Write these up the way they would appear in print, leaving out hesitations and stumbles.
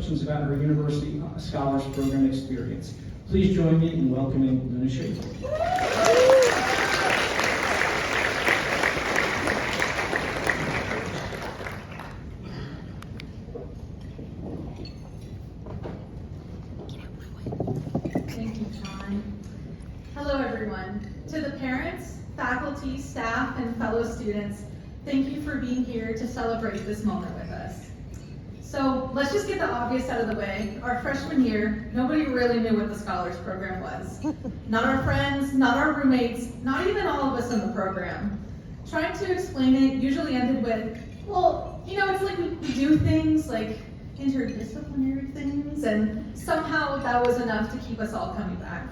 questions about her University Scholars Program experience. Please join me in welcoming Luna Schaefer. Thank you, John. Hello, everyone. To the parents, faculty, staff, and fellow students, thank you for being here to celebrate this moment with us. So let's just get the obvious out of the way. Our freshman year, nobody really knew what the Scholars Program was. Not our friends, not our roommates, not even all of us in the program. Trying to explain it usually ended with, well, you know, it's like we do things like interdisciplinary things, and somehow that was enough to keep us all coming back.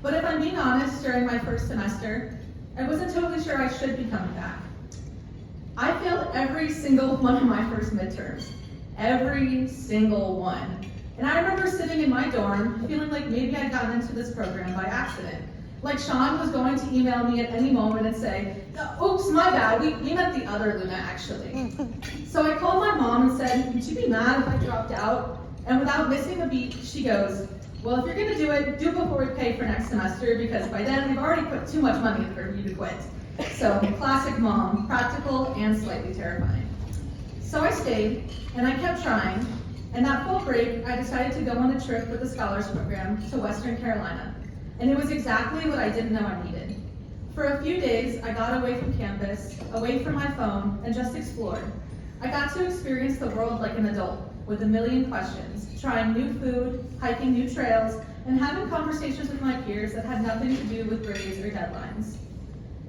But if I'm being honest, during my first semester, I wasn't totally sure I should be coming back. I failed every single one of my first midterms. Every single one. And I remember sitting in my dorm, feeling like maybe I'd gotten into this program by accident. Like Sean was going to email me at any moment and say, oops, my bad, we meant the other Luna, actually. So I called my mom and said, would you be mad if I dropped out? And without missing a beat, she goes, well, if you're gonna do it before we pay for next semester, because by then we've already put too much money in for you to quit. So, classic mom, practical and slightly terrifying. So I stayed, and I kept trying, and that fall break, I decided to go on a trip with the Scholars Program to Western Carolina. And it was exactly what I didn't know I needed. For a few days, I got away from campus, away from my phone, and just explored. I got to experience the world like an adult, with a million questions, trying new food, hiking new trails, and having conversations with my peers that had nothing to do with grades or deadlines.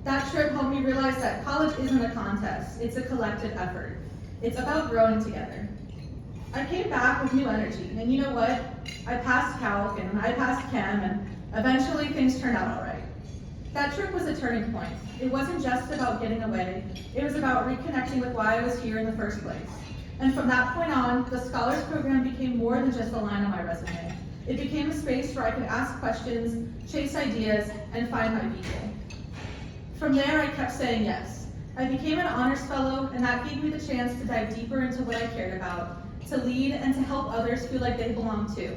That trip helped me realize that college isn't a contest, it's a collective effort. It's about growing together. I came back with new energy, and you know what? I passed Calc, and I passed Chem, and eventually things turned out all right. That trip was a turning point. It wasn't just about getting away, it was about reconnecting with why I was here in the first place. And from that point on, the Scholars Program became more than just a line on my resume. It became a space where I could ask questions, chase ideas, and find my people. From there, I kept saying yes. I became an honors fellow, and that gave me the chance to dive deeper into what I cared about, to lead and to help others feel like they belong too.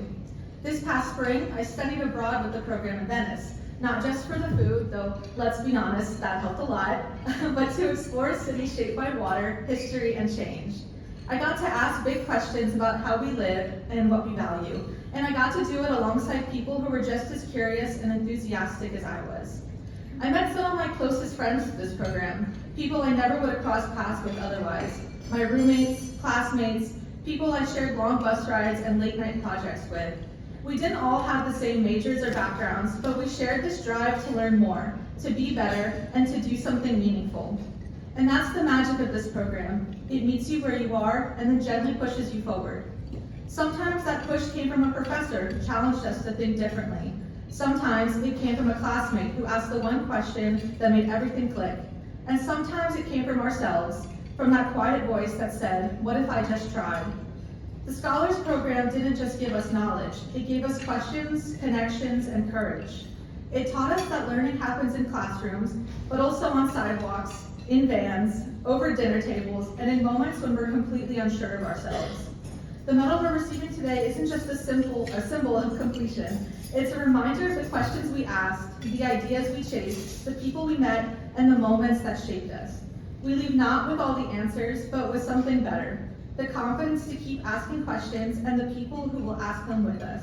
This past spring, I studied abroad with the program in Venice, not just for the food, though let's be honest, that helped a lot, but to explore a city shaped by water, history, and change. I got to ask big questions about how we live and what we value, and I got to do it alongside people who were just as curious and enthusiastic as I was. I met some of my closest friends through this program, people I never would have crossed paths with otherwise, my roommates, classmates, people I shared long bus rides and late night projects with. We didn't all have the same majors or backgrounds, but we shared this drive to learn more, to be better, and to do something meaningful. And that's the magic of this program. It meets you where you are and then gently pushes you forward. Sometimes that push came from a professor who challenged us to think differently. Sometimes it came from a classmate who asked the one question that made everything click. And sometimes it came from ourselves, from that quiet voice that said, what if I just tried? The Scholars Program didn't just give us knowledge, it gave us questions, connections, and courage. It taught us that learning happens in classrooms, but also on sidewalks, in vans, over dinner tables, and in moments when we're completely unsure of ourselves. The medal we're receiving today isn't just a symbol of completion. It's a reminder of the questions we asked, the ideas we chased, the people we met, and the moments that shaped us. We leave not with all the answers, but with something better. The confidence to keep asking questions and the people who will ask them with us.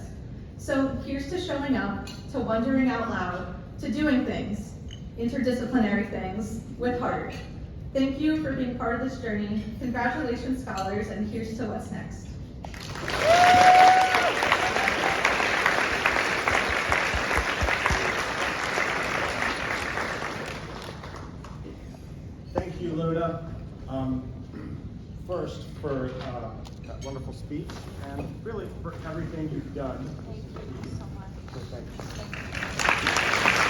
So here's to showing up, to wondering out loud, to doing things, interdisciplinary things, with heart. Thank you for being part of this journey. Congratulations, scholars, and here's to what's next. Thank you, Luna. First, for that wonderful speech, and really for everything you've done. Thank you so much. So thank you.